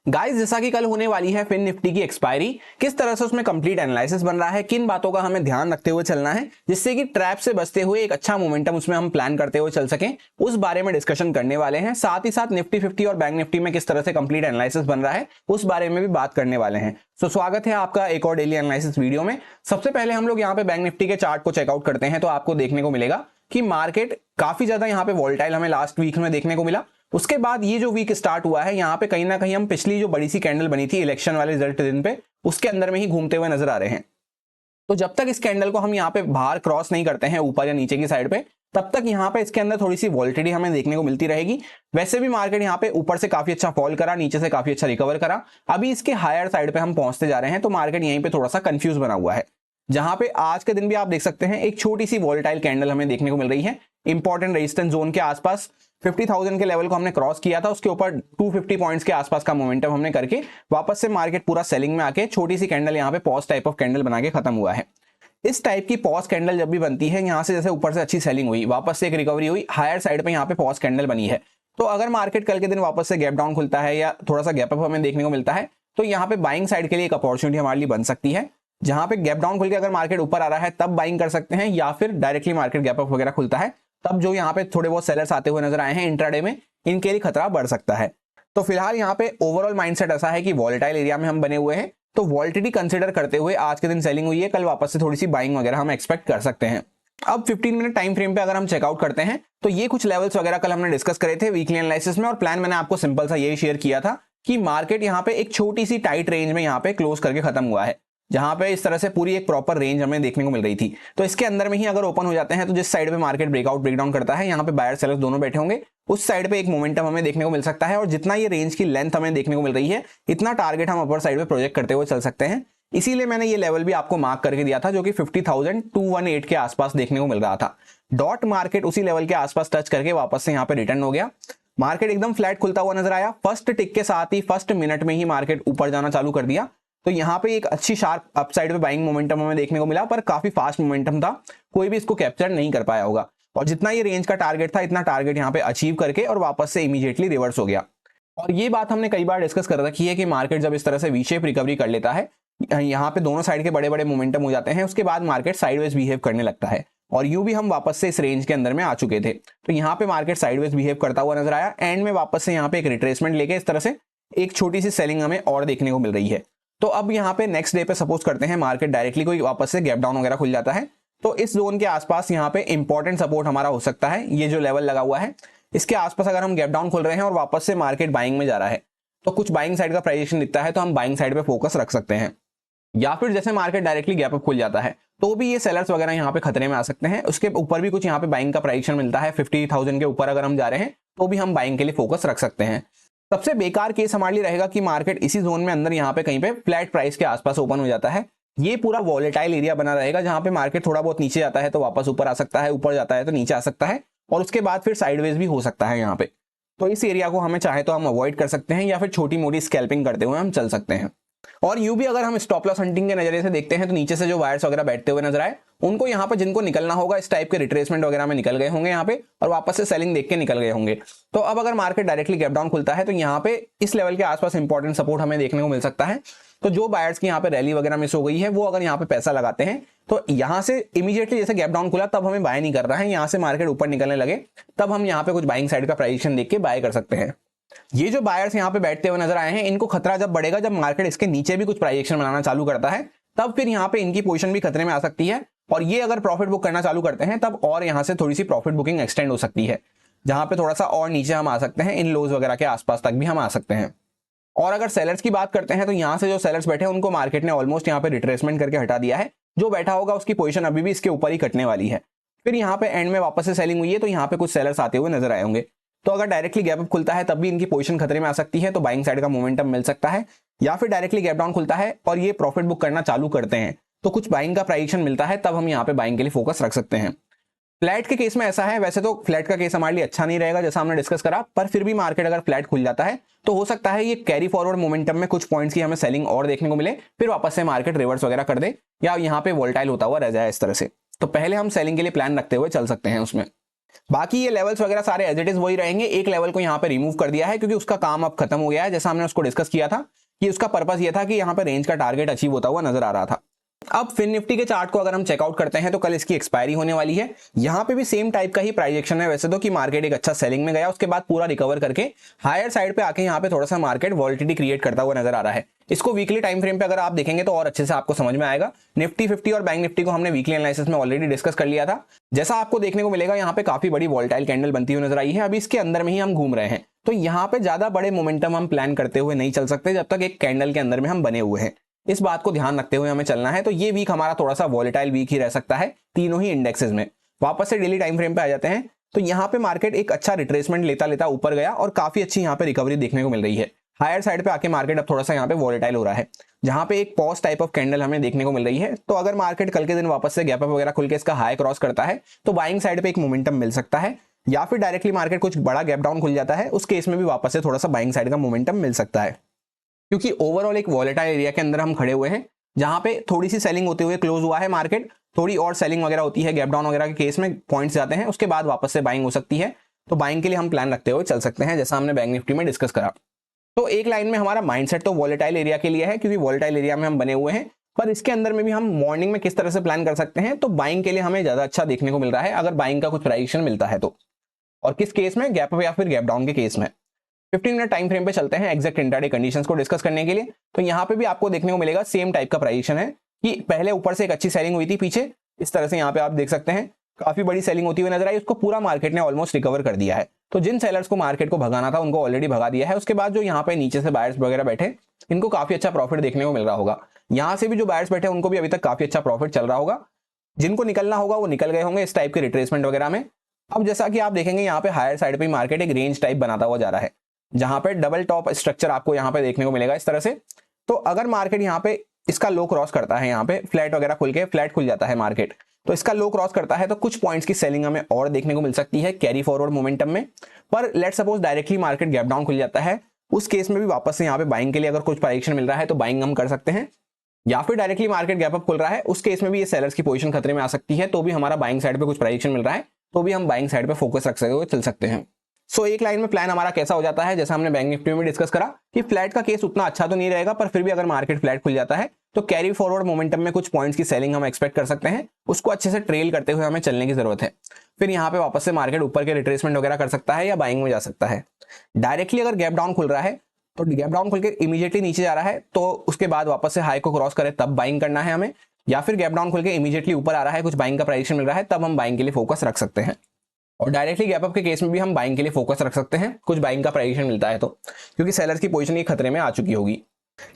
Guys, जैसा कि कल होने वाली है फिन निफ्टी की एक्सपायरी, किस तरह से उसमें कंप्लीट एनालिसिस बन रहा है, किन बातों का हमें ध्यान रखते हुए चलना है जिससे कि ट्रैप से बचते हुए एक अच्छा मोमेंटम उसमें हम प्लान करते हुए चल सकें, उस बारे में डिस्कशन करने वाले हैं। साथ ही साथ निफ्टी 50 और बैंक निफ्टी में किस तरह से कंप्लीट एनालिसिस बन रहा है उस बारे में भी बात करने वाले हैं। तो स्वागत है आपका एक और डेली एनालिसिस वीडियो में। सबसे पहले हम लोग यहाँ पे बैंक निफ्टी के चार्ट को चेकआउट करते हैं तो आपको देखने को मिलेगा कि मार्केट काफी ज्यादा यहाँ पे वोलेटाइल हमें लास्ट वीक में देखने को मिला। उसके बाद ये जो वीक स्टार्ट हुआ है, यहाँ पे कहीं ना कहीं हम पिछली जो बड़ी सी कैंडल बनी थी इलेक्शन वाले रिजल्ट दिन पे, उसके अंदर में ही घूमते हुए नजर आ रहे हैं। तो जब तक इस कैंडल को हम यहाँ पे बाहर क्रॉस नहीं करते हैं ऊपर या नीचे की साइड पे, तब तक यहाँ पे इसके अंदर थोड़ी सी वॉलिटिलिटी हमें देखने को मिलती रहेगी। वैसे भी मार्केट यहाँ पे ऊपर से काफी अच्छा फॉल करा, नीचे से काफी अच्छा रिकवर करा। अभी इसके हायर साइड पे हम पहुंचते जा रहे हैं तो मार्केट यहीं पे थोड़ा सा कंफ्यूज बना हुआ है, जहां पे आज के दिन भी आप देख सकते हैं एक छोटी सी वॉलेटाइल कैंडल हमें देखने को मिल रही है। इंपॉर्टेंट रेजिस्टेंस जोन के आसपास 50,000 के लेवल को हमने क्रॉस किया था, उसके ऊपर 250 पॉइंट्स के आसपास का मोमेंटम हमने करके वापस से मार्केट पूरा सेलिंग में आके छोटी सी कैंडल यहाँ पे पॉज टाइप ऑफ कैंडल बना के खत्म हुआ है। इस टाइप की पॉज कैंडल जब भी बनती है, यहाँ से जैसे ऊपर से अच्छी सेलिंग हुई, वापस से एक रिकवरी हुई, हायर साइड पे यहाँ पे पॉज कैंडल बनी है, तो अगर मार्केट कल के दिन वापस से गैप डाउन खुलता है या थोड़ा सा गैप अप हमें देखने को मिलता है, तो यहाँ पे बाइंग साइड के लिए एक अपॉर्चुनिटी हमारे लिए बन सकती है। जहां पे गैप डाउन खुल के अगर मार्केट ऊपर आ रहा है तब बाइंग कर सकते हैं, या फिर डायरेक्टली मार्केट गैप अप वगैरह खुलता है तब जो यहाँ पे थोड़े बहुत सेलर्स आते हुए नजर आए हैं इंट्राडे में, इनके लिए खतरा बढ़ सकता है। तो फिलहाल यहाँ पे ओवरऑल माइंडसेट ऐसा है कि वॉलेटाइल एरिया में हम बने हुए हैं, तो वॉलिटिलिटी कंसीडर करते हुए आज के दिन सेलिंग हुई है, कल वापस से थोड़ी सी बाइंग वगैरह हम एक्सपेक्ट कर सकते हैं। अब 15 मिनट टाइम फ्रेम पे अगर हम चेकआउट करते हैं तो ये कुछ लेवल्स वगैरह कल हमने डिस्कस करे थे वीकली एनालिसिस में, और प्लान मैंने आपको सिंपल सा यही शेयर किया था कि मार्केट यहाँ पे एक छोटी सी टाइट रेंज में यहाँ पे क्लोज करके खत्म हुआ है, जहां पे इस तरह से पूरी एक प्रॉपर रेंज हमें देखने को मिल रही थी। तो इसके अंदर में ही अगर ओपन हो जाते हैं तो जिस साइड पे मार्केट ब्रेकआउट ब्रेकडाउन करता है, यहाँ पे बायर सेलर्स दोनों बैठे होंगे, उस साइड पे एक मोमेंटम हमें देखने को मिल सकता है, और जितना ये रेंज की लेंथ हमें देखने को मिल रही है इतना टारगेट हम अपर साइड पे प्रोजेक्ट करते हुए चल सकते हैं। इसीलिए मैंने ये लेवल भी आपको मार्क करके दिया था जो कि 50,218 के आसपास देखने को मिल रहा था। डॉट मार्केट उसी लेवल के आसपास टच करके वापस से यहाँ पे रिटर्न हो गया। मार्केट एकदम फ्लैट खुलता हुआ नजर आया, फर्स्ट टिक के साथ ही फर्स्ट मिनट में ही मार्केट ऊपर जाना चालू कर दिया। तो यहाँ पे एक अच्छी शार्प अपसाइड पे बाइंग मोमेंटम हमें देखने को मिला, पर काफी फास्ट मोमेंटम था, कोई भी इसको कैप्चर नहीं कर पाया होगा। और जितना ये रेंज का टारगेट था इतना टारगेट यहाँ पे अचीव करके और वापस से इमीडिएटली रिवर्स हो गया। और ये बात हमने कई बार डिस्कस कर रखी है कि मार्केट जब इस तरह से वी शेप रिकवरी कर लेता है, यहाँ पे दोनों साइड के बड़े बड़े मोमेंटम हो जाते हैं, उसके बाद मार्केट साइडवेज बिहेव करने लगता है, और यूं भी हम वापस से इस रेंज के अंदर में आ चुके थे। तो यहाँ पे मार्केट साइडवेज बिहेव करता हुआ नजर आया, एंड में वापस से यहाँ पे एक रिट्रेसमेंट लेके इस तरह से एक छोटी सी सेलिंग हमें और देखने को मिल रही है। तो अब यहाँ पे नेक्स्ट डे पे सपोज करते हैं मार्केट डायरेक्टली कोई वापस से गैप डाउन वगैरह खुल जाता है, तो इस जोन के आसपास यहाँ पे इंपॉर्टेंट सपोर्ट हमारा हो सकता है। ये जो लेवल लगा हुआ है इसके आसपास अगर हम गैप डाउन खोल रहे हैं और वापस से मार्केट बाइंग में जा रहा है, तो कुछ बाइंग साइड का प्राइजेशन दिखता है तो हम बाइंग साइड पे फोकस रख सकते हैं। या फिर जैसे मार्केट डायरेक्टली गैप अप खुल जाता है तो भी ये सेलर्स वगैरह यहाँ पे खतरे में आ सकते हैं। उसके ऊपर भी कुछ यहाँ पे बाइंग का प्राइजेशन मिलता है, 50,000 के ऊपर अगर हम जा रहे हैं तो भी हम बाइंग के लिए फोकस रख सकते हैं। सबसे बेकार केस हमारे लिए रहेगा कि मार्केट इसी जोन में अंदर यहाँ पे कहीं पे फ्लैट प्राइस के आसपास ओपन हो जाता है। ये पूरा वॉलेटाइल एरिया बना रहेगा, जहां पे मार्केट थोड़ा बहुत नीचे जाता है तो वापस ऊपर आ सकता है, ऊपर जाता है तो नीचे आ सकता है, और उसके बाद फिर साइडवेज भी हो सकता है यहाँ पे। तो इस एरिया को हमें चाहे तो हम अवॉइड कर सकते हैं, या फिर छोटी मोटी स्कैल्पिंग करते हुए हम चल सकते हैं। और यूं भी अगर हम स्टॉप लॉस हंटिंग के नजरिए से देखते हैं तो नीचे से जो वायर्स वगैरह बैठते हुए नजर आए, उनको यहाँ पे जिनको निकलना होगा इस टाइप के रिट्रेसमेंट वगैरह में निकल गए होंगे यहाँ पे, और वापस से सेलिंग देख के निकल गए होंगे। तो अब अगर मार्केट डायरेक्टली गैप डाउन खुलता है तो यहाँ पे इस लेवल के आसपास इंपॉर्टेंट सपोर्ट हमें देखने को मिल सकता है। तो जो बायर्स की यहाँ पे रैली वगैरह मिस हो गई है, वो अगर यहाँ पे पैसा लगाते हैं तो यहाँ से इमीडिएटली जैसे गैप डाउन खुला तब हमें बाय नहीं कर रहा है, यहाँ से मार्केट ऊपर निकलने लगे तब हम यहाँ पे कुछ बाइंग साइड का प्राइजेशन देख के बाय कर सकते हैं। ये जो बायर्स यहाँ पे बैठते हुए नजर आए हैं, इनको खतरा जब बढ़ेगा, जब मार्केट इसके नीचे भी कुछ प्राइजेशन बनाना चालू करता है, तब फिर यहाँ पे इनकी पोजीशन भी खतरे में आ सकती है, और ये अगर प्रॉफिट बुक करना चालू करते हैं तब और यहाँ से थोड़ी सी प्रॉफिट बुकिंग एक्सटेंड हो सकती है, जहां पे थोड़ा सा और नीचे हम आ सकते हैं, इन लोज वगैरह के आसपास तक भी हम आ सकते हैं। और अगर सेलर्स की बात करते हैं तो यहाँ से जो सेलर्स बैठे हैं उनको मार्केट ने ऑलमोस्ट यहाँ पे रिट्रेसमेंट करके हटा दिया है, जो बैठा होगा उसकी पोजीशन अभी भी इसके ऊपर ही कटने वाली है। फिर यहाँ पे एंड में वापस से सेलिंग हुई है तो यहाँ पे कुछ सेलर्स आते हुए नजर आए होंगे, तो अगर डायरेक्टली गैप अप खुलता है तब भी इनकी पोजीशन खतरे में आ सकती है, तो बाइंग साइड का मोमेंटम मिल सकता है। या फिर डायरेक्टली गैप डाउन खुलता है और ये प्रॉफिट बुक करना चालू करते हैं तो कुछ बाइंग का प्राइजेशन मिलता है, तब हम यहाँ पे बाइंग के लिए फोकस रख सकते हैं। फ्लैट के केस में ऐसा है, वैसे तो फ्लैट का केस हमारे लिए अच्छा नहीं रहेगा जैसा हमने डिस्कस करा, पर फिर भी मार्केट अगर फ्लैट खुल जाता है तो हो सकता है ये कैरी फॉरवर्ड मोमेंटम में कुछ पॉइंट्स की हमें सेलिंग और देखने को मिले, फिर वापस से मार्केट रिवर्स वगैरह कर दे या यहाँ पे वोलेटाइल होता हुआ रह जाए इस तरह से। तो पहले हम सेलिंग के लिए प्लान रखते हुए चल सकते हैं उसमें। बाकी ये लेवल्स वगैरह सारे एज इट इज वही रहेंगे, एक लेवल को यहाँ पे रिमूव कर दिया है क्योंकि उसका काम अब खत्म हो गया है। जैसा हमने उसको डिस्कस किया था कि उसका पर्पस ये था कि यहाँ पे रेंज का टारगेट अचीव होता हुआ नजर आ रहा था। अब फिन निफ्टी के चार्ट को अगर हम चेकआउट करते हैं तो कल इसकी एक्सपायरी होने वाली है। यहाँ पे भी सेम टाइप का ही प्राइजेक्शन है वैसे तो, कि मार्केट एक अच्छा सेलिंग में गया, उसके बाद पूरा रिकवर करके हायर साइड पे आके यहाँ पे थोड़ा सा मार्केट वॉलिटिलिटी क्रिएट करता हुआ नजर आ रहा है। इसको वीकली टाइम फ्रेम पे अगर आप देखेंगे तो और अच्छे से आपको समझ में आएगा। निफ्टी 50 और बैंक निफ्टी को हमने वीकली एनालिसिस में ऑलरेडी डिस्कस कर लिया था। जैसा आपको देखने को मिलेगा यहाँ पे काफी बड़ी वॉलेटाइल कैंडल बनती हुई नजर आई है। अभी इसके अंदर में ही हम घूम रहे हैं, तो यहाँ पे ज्यादा बड़े मोमेंटम हम प्लान करते हुए नहीं चल सकते जब तक एक कैंडल के अंदर में हम बने हुए हैं। इस बात को ध्यान रखते हुए हमें चलना है। तो ये वीक हमारा थोड़ा सा वॉलेटाइल वीक ही रह सकता है तीनों ही इंडेक्सेस में। वापस से डेली टाइम फ्रेम पे आ जाते हैं तो यहाँ पे मार्केट एक अच्छा रिट्रेसमेंट लेता लेता ऊपर गया और काफी अच्छी यहाँ पे रिकवरी देखने को मिल रही है। हायर साइड पे आके मार्केट अब थोड़ा सा यहाँ पे वॉलेटाइल हो रहा है, जहां पे एक पॉज टाइप ऑफ कैंडल हमें देखने को मिल रही है। तो अगर मार्केट कल के दिन वापस से गैप अप वगैरह खुल के इसका हाई क्रॉस करता है तो बाइंग साइड पे एक मोमेंटम मिल सकता है, या फिर डायरेक्टली मार्केट कुछ बड़ा गैप डाउन खुल जाता है, उस केस में भी वापस से थोड़ा सा बाइंग साइड का मोमेंटम मिल सकता है। क्योंकि ओवरऑल एक वॉलेटाइल एरिया के अंदर हम खड़े हुए हैं जहां पे थोड़ी सी सेलिंग होते हुए क्लोज हुआ है मार्केट, थोड़ी और सेलिंग वगैरह होती है, गैप डाउन वगैरह के केस में पॉइंट्स जाते हैं, उसके बाद वापस से बाइंग हो सकती है। तो बाइंग के लिए हम प्लान रखते हुए चल सकते हैं, जैसा हमने बैंक निफ्टी में डिस्कस करा। तो एक लाइन में हमारा माइंडसेट तो वॉलेटाइल एरिया के लिए है क्योंकि वॉलेटाइल एरिया में हम बने हुए हैं, पर इसके अंदर में भी हम मॉर्निंग में किस तरह से प्लान कर सकते हैं। तो बाइंग के लिए हमें ज्यादा अच्छा देखने को मिल रहा है अगर बाइंग का कुछ प्राइजेक्शन मिलता है तो, और किस केस में, गैप अप या फिर गैप डाउन के केस में। 15 मिनट टाइम फ्रेम पे चलते हैं एग्जैक्ट इंट्राडे कंडीशंस को डिस्कस करने के लिए। तो यहाँ पे भी आपको देखने को मिलेगा सेम टाइप का प्राइजेक्शन है कि पहले ऊपर से एक अच्छी सेलिंग हुई थी, पीछे इस तरह से यहाँ पे आप देख सकते हैं काफी बड़ी सेलिंग होती हुई नजर आई, उसको पूरा मार्केट ने ऑलमोस्ट रिकवर कर दिया है। तो जिन सेलर्स को मार्केट को भगाना था उनको ऑलरेडी भगा दिया है। उसके बाद जो यहाँ पे नीचे से बायर्स वगैरह बैठे, इनको काफी अच्छा प्रॉफिट देखने को मिल रहा होगा। यहाँ से भी जो बायर्स बैठे उनको भी अभी तक काफी अच्छा प्रॉफिट चल रहा होगा। जिनको निकलना होगा वो निकल गए होंगे इस टाइप के रिट्रेसमेंट वगैरह में। अब जैसा कि आप देखेंगे यहाँ पे हायर साइड पे मार्केट एक रेंज टाइप बनाता हुआ जा रहा है, जहां पे डबल टॉप स्ट्रक्चर आपको यहाँ पे देखने को मिलेगा इस तरह से। तो अगर मार्केट यहाँ पे इसका लो क्रॉस करता है, यहाँ पे फ्लैट वगैरह खुल के फ्लैट खुल जाता है मार्केट, तो इसका लो क्रॉस करता है तो कुछ पॉइंट्स की सेलिंग हमें और देखने को मिल सकती है कैरी फॉरवर्ड मोमेंटम में। पर let suppose directly market gap down खुल जाता है, उस केस में भी वापस से यहाँ पे बाइंग के लिए अगर कुछ प्राइजेक्शन मिल रहा है तो बाइंग हम कर सकते हैं, या फिर डायरेक्टली मार्केट गैप अप खुल रहा है उस केस में भी ये सेलर्स की पोजीशन खतरे में आ सकती है, तो भी हमारा बाइंग साइड पे कुछ प्राइजेक्शन मिल रहा है तो भी हम बाइंग साइड पे फोकस रख सकते हुए चल सकते हैं। सो एक लाइन में प्लान हमारा कैसा हो जाता है, जैसा हमने बैंक निफ्टी में डिस्कस करा कि फ्लैट का केस उतना अच्छा तो नहीं रहेगा, पर फिर भी अगर मार्केट फ्लैट खुल जाता है तो कैरी फॉरवर्ड मोमेंटम में कुछ पॉइंट्स की सेलिंग हम एक्सपेक्ट कर सकते हैं, उसको अच्छे से ट्रेल करते हुए हमें चलने की जरूरत है। फिर यहाँ पे वापस से मार्केट ऊपर के रिट्रेसमेंट वगैरह कर सकता है या बाइंग में जा सकता है। डायरेक्टली अगर गैप डाउन खुल रहा है तो गैप डाउन खुल के इमीडिएटली नीचे जा रहा है तो उसके बाद वापस से हाई को क्रॉस करे तब बाइंग करना है हमें, या फिर गैप डाउन खुल के इमीडिएटली ऊपर आ रहा है, कुछ बाइंग का प्राइजेक्शन मिल रहा है, तब हम बाइंग के लिए फोकस रख सकते हैं। और डायरेक्टली गैप अप के केस में भी हम बाइंग के लिए फोकस रख सकते हैं, कुछ बाइंग का प्राइजेक्शन मिलता है तो, क्योंकि सेलर्स की पोजीशन ये खतरे में आ चुकी होगी।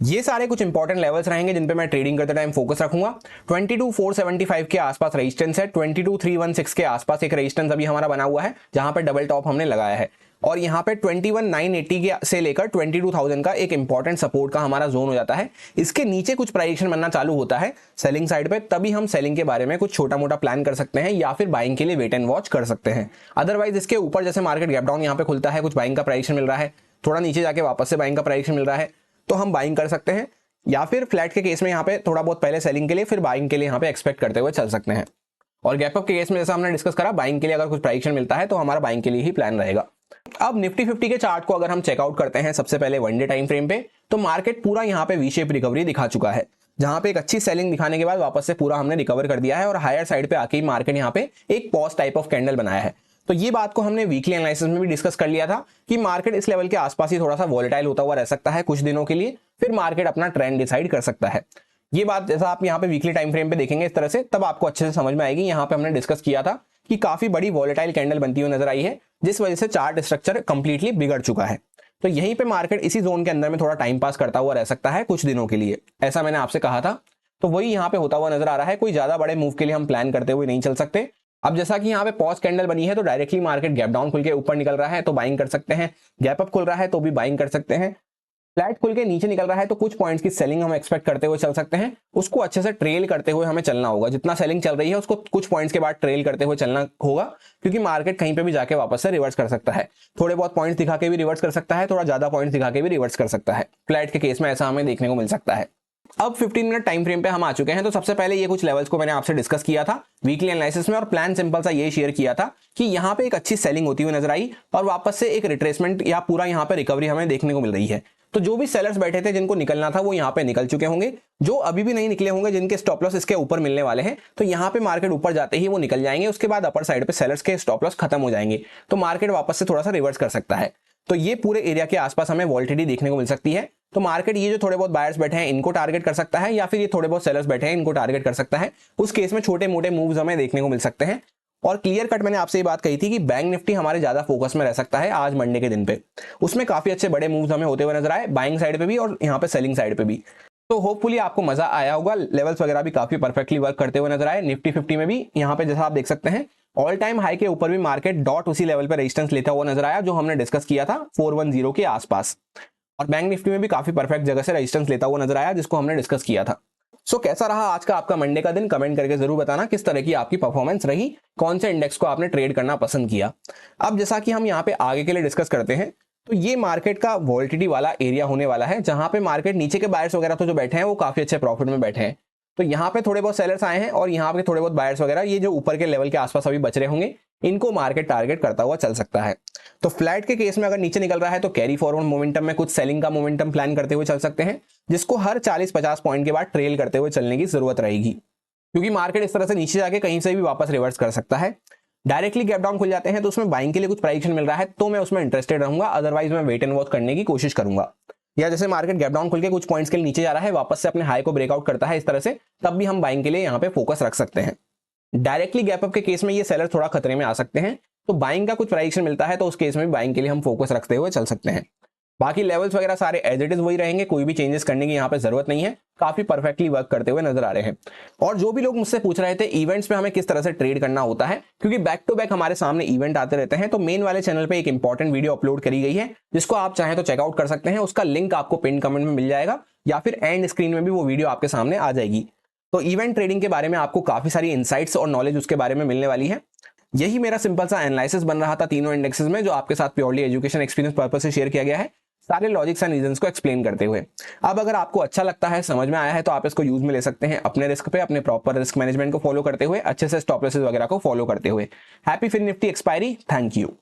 ये सारे कुछ इंपॉर्टेंट लेवल्स रहेंगे जिन पे मैं ट्रेडिंग करते टाइम फोकस रखूंगा। 22,475 के आसपास रेजिस्टेंस है, 22,316 के आसपास एक रेजिस्टेंस अभी हमारा बना हुआ है जहां पे डबल टॉप हमने लगाया है, और यहाँ पे 21,980 के से लेकर 22,000 का एक इंपॉर्टेंट सपोर्ट का हमारा जोन हो जाता है। इसके नीचे कुछ प्राइजेक्शन बनना चालू होता है सेलिंग साइड पे, तभी हम सेलिंग के बारे में कुछ छोटा मोटा प्लान कर सकते हैं या फिर बाइंग के लिए वेट एंड वॉच कर सकते हैं। अदरवाइज इसके ऊपर जैसे मार्केट गैप डाउन यहाँ पे खुलता है, कुछ बाइंग का प्राइजेक्शन मिल रहा है, थोड़ा नीचे जाके वापस से बाइंग का प्राइजेक्शन मिल रहा है तो हम बाइंग कर सकते हैं, या फिर फ्लैट के केस में यहाँ पे थोड़ा बहुत पहले सेलिंग के लिए फिर बाइंग के लिए यहाँ पे एक्सपेक्ट करते हुए चल सकते हैं। और गैप अप के केस में जैसा हमने डिस्कस करा, बाइंग के लिए अगर कुछ प्राइजेक्शन मिलता है तो हमारा बाइंग के लिए ही प्लान रहेगा। अब निफ्टी 50 के चार्ट को अगर हम चेकआउट करते हैं सबसे पहले वन डे टाइम फ्रेम पे, तो मार्केट पूरा यहाँ पे वी शेप रिकवरी दिखा चुका है, जहां पे एक अच्छी सेलिंग दिखाने के बाद वापस से पूरा हमने रिकवर कर दिया है और हायर साइड पे आके मार्केट यहाँ पे एक पॉज टाइप ऑफ कैंडल बनाया है। तो ये बात को हमने वीकली एनालिसिस में भी डिस्कस कर लिया था कि मार्केट इस लेवल के आसपास ही थोड़ा सा वॉलेटाइल होता हुआ रह सकता है कुछ दिनों के लिए, फिर मार्केट अपना ट्रेंड डिसाइड कर सकता है। ये बात जैसा आप यहाँ पे वीकली टाइम फ्रेम पे देखेंगे इस तरह से, तब आपको अच्छे से समझ में आएगी। यहाँ पे हमने डिस्कस किया था कि काफी बड़ी वॉलेटाइल कैंडल बनती हुई नजर आई है, जिस वजह से चार्ट स्ट्रक्चर कंप्लीटली बिगड़ चुका है। तो यहीं पे मार्केट इसी जोन के अंदर में थोड़ा टाइम पास करता हुआ रह सकता है कुछ दिनों के लिए, ऐसा मैंने आपसे कहा था। तो वही यहाँ पे होता हुआ नजर आ रहा है, कोई ज्यादा बड़े मूव के लिए हम प्लान करते हुए नहीं चल सकते। अब जैसा कि यहाँ पे पॉज कैंडल बनी है तो डायरेक्टली मार्केट गैप डाउन खुल के ऊपर निकल रहा है तो बाइंग कर सकते हैं, गैप अप खुल रहा है तो भी बाइंग कर सकते हैं, फ्लैट खुल के नीचे निकल रहा है तो कुछ पॉइंट्स की सेलिंग हम एक्सपेक्ट करते हुए चल सकते हैं, उसको अच्छे से ट्रेल करते हुए हमें चलना होगा। जितना सेलिंग चल रही है उसको कुछ पॉइंट्स के बाद ट्रेल करते हुए चलना होगा, क्योंकि मार्केट कहीं पे भी जाके वापस से रिवर्स कर सकता है, थोड़े बहुत पॉइंट्स दिखा के भी रिवर्स कर सकता है, थोड़ा ज्यादा पॉइंट्स दिखा के भी रिवर्स कर सकता है। फ्लैट के केस में ऐसा हमें देखने को मिल सकता है। अब 15 मिनट टाइम फ्रेम पे हम आ चुके हैं। तो सबसे पहले ये कुछ लेवल्स को मैंने आपसे डिस्कस किया था वीकली एनालिसिस में, और प्लान सिंपल सा ये शेयर किया था कि यहाँ पे एक अच्छी सेलिंग होती हुई नजर आई और वापस से एक रिट्रेसमेंट या पूरा यहाँ पे रिकवरी हमें देखने को मिल रही है। तो जो भी सेलर्स बैठे थे जिनको निकलना था वो यहाँ पे निकल चुके होंगे, जो अभी भी नहीं निकले होंगे जिनके स्टॉप लॉस इसके ऊपर मिलने वाले हैं, तो यहाँ पे मार्केट ऊपर जाते ही वो निकल जाएंगे। उसके बाद अपर साइड पे सेलर्स के स्टॉप लॉस खत्म हो जाएंगे, तो मार्केट वापस से थोड़ा सा रिवर्स कर सकता है। तो ये पूरे एरिया के आसपास हमें वॉल्टिलिटी देखने को मिल सकती है। तो मार्केट ये जो थोड़े बहुत बायर्स बैठे हैं इनको टारगेट कर सकता है, या फिर ये थोड़े बहुत सेलर्स बैठे हैं इनको टारगेट कर सकता है। उस केस में छोटे मोटे मूव्स हमें देखने को मिल सकते हैं। और क्लियर कट मैंने आपसे ये बात कही थी कि बैंक निफ्टी हमारे ज्यादा फोकस में रह सकता है आज मंडे के दिन पे। उसमें काफी अच्छे बड़े मूव्स हमें होते हुए नजर आए, बाइंग साइड पे भी और यहाँ पे सेलिंग साइड पे भी। तो होपफुली आपको मजा आया होगा। लेवल्स वगैरह भी काफी परफेक्टली वर्क करते हुए नजर आए। निफ्टी 50 में भी यहाँ पे जैसा आप देख सकते हैं ऑल टाइम हाई के ऊपर भी मार्केट डॉट उसी लेवल पे रेजिस्टेंस लेता हुआ नजर आया जो हमने डिस्कस किया था 410 के आसपास। और बैंक निफ्टी में भी काफी परफेक्ट जगह से रेजिस्टेंस लेता हुआ नजर आया जिसको हमने डिस्कस किया था। सो कैसा रहा आज का आपका मंडे का दिन, कमेंट करके जरूर बताना किस तरह की आपकी परफॉर्मेंस रही, कौन से इंडेक्स को आपने ट्रेड करना पसंद किया। अब जैसा कि हम यहाँ पे आगे के लिए डिस्कस करते हैं, तो ये मार्केट का वॉलिटिलिटी वाला एरिया होने वाला है जहां पे मार्केट नीचे के बायर्स वगैरह तो जो बैठे हैं वो काफी अच्छे प्रॉफिट में बैठे हैं। तो यहाँ पे थोड़े बहुत सेलर्स आए हैं और यहाँ पे थोड़े बहुत बायर्स वगैरह ये जो ऊपर के लेवल के आसपास अभी बच रहे होंगे इनको मार्केट टारगेट करता हुआ चल सकता है। तो फ्लैट के केस में अगर नीचे निकल रहा है तो कैरी फॉरवर्ड मोमेंटम में कुछ सेलिंग का मोमेंटम प्लान करते हुए चल सकते हैं, जिसको हर 40-50 पॉइंट के बाद ट्रेल करते हुए चलने की जरूरत रहेगी, क्योंकि मार्केट इस तरह से नीचे जाके कहीं से भी वापस रिवर्स कर सकता है। डायरेक्टली गैप डाउन खुल जाते हैं तो उसमें बाइंग के लिए कुछ प्राइस मिल रहा है तो मैं उसमें इंटरेस्टेड रहूंगा, अदरवाइज मैं वेट एंड वॉच करने की कोशिश करूंगा। या जैसे मार्केट गैप डाउन खुल के कुछ पॉइंट्स के लिए नीचे जा रहा है, वापस से अपने हाई को ब्रेकआउट करता है इस तरह से, तब भी हम बाइंग के लिए यहाँ पे फोकस रख सकते हैं। डायरेक्टली गैप अप के केस में ये सेलर थोड़ा खतरे में आ सकते हैं, तो बाइंग का कुछ प्राइस मिलता है तो उस केस में भी बाइंग के लिए हम फोकस रखते हुए चल सकते हैं। बाकी लेवल्स वगैरह सारे एज इट इज वही रहेंगे, कोई भी चेंजेस करने की यहाँ पे जरूरत नहीं है, काफी परफेक्टली वर्क करते हुए नजर आ रहे हैं। और जो भी लोग मुझसे पूछ रहे थे इवेंट्स में हमें किस तरह से ट्रेड करना होता है, क्योंकि बैक टू बैक हमारे सामने इवेंट आते रहते हैं, तो मेन वाले चैनल पे एक इंपॉर्टेंट वीडियो अपलोड करी गई है जिसको आप चाहें तो चेकआउट कर सकते हैं। उसका लिंक आपको पिन कमेंट में मिल जाएगा या फिर एंड स्क्रीन में भी वो वीडियो आपके सामने आ जाएगी। तो इवेंट ट्रेडिंग के बारे में आपको काफी सारी इंसाइट्स और नॉलेज उसके बारे में मिलने वाली है। यही मेरा सिंपल सा एनालिसिस बन रहा था तीनों इंडेक्सेस में, जो आपके साथ प्योरली एजुकेशन एक्सपीरियंस पर्पस से शेयर किया गया है, सारे लॉजिक्स एंड रीजंस को एक्सप्लेन करते हुए। अब अगर आपको अच्छा लगता है, समझ में आया है, तो आप इसको यूज में ले सकते हैं अपने रिस्क पे, अपने प्रॉपर रिस्क मैनेजमेंट को फॉलो करते हुए, अच्छे से स्टॉप लॉसेस वगैरह को फॉलो करते हुए। Happy FinNifty expiry, thank you.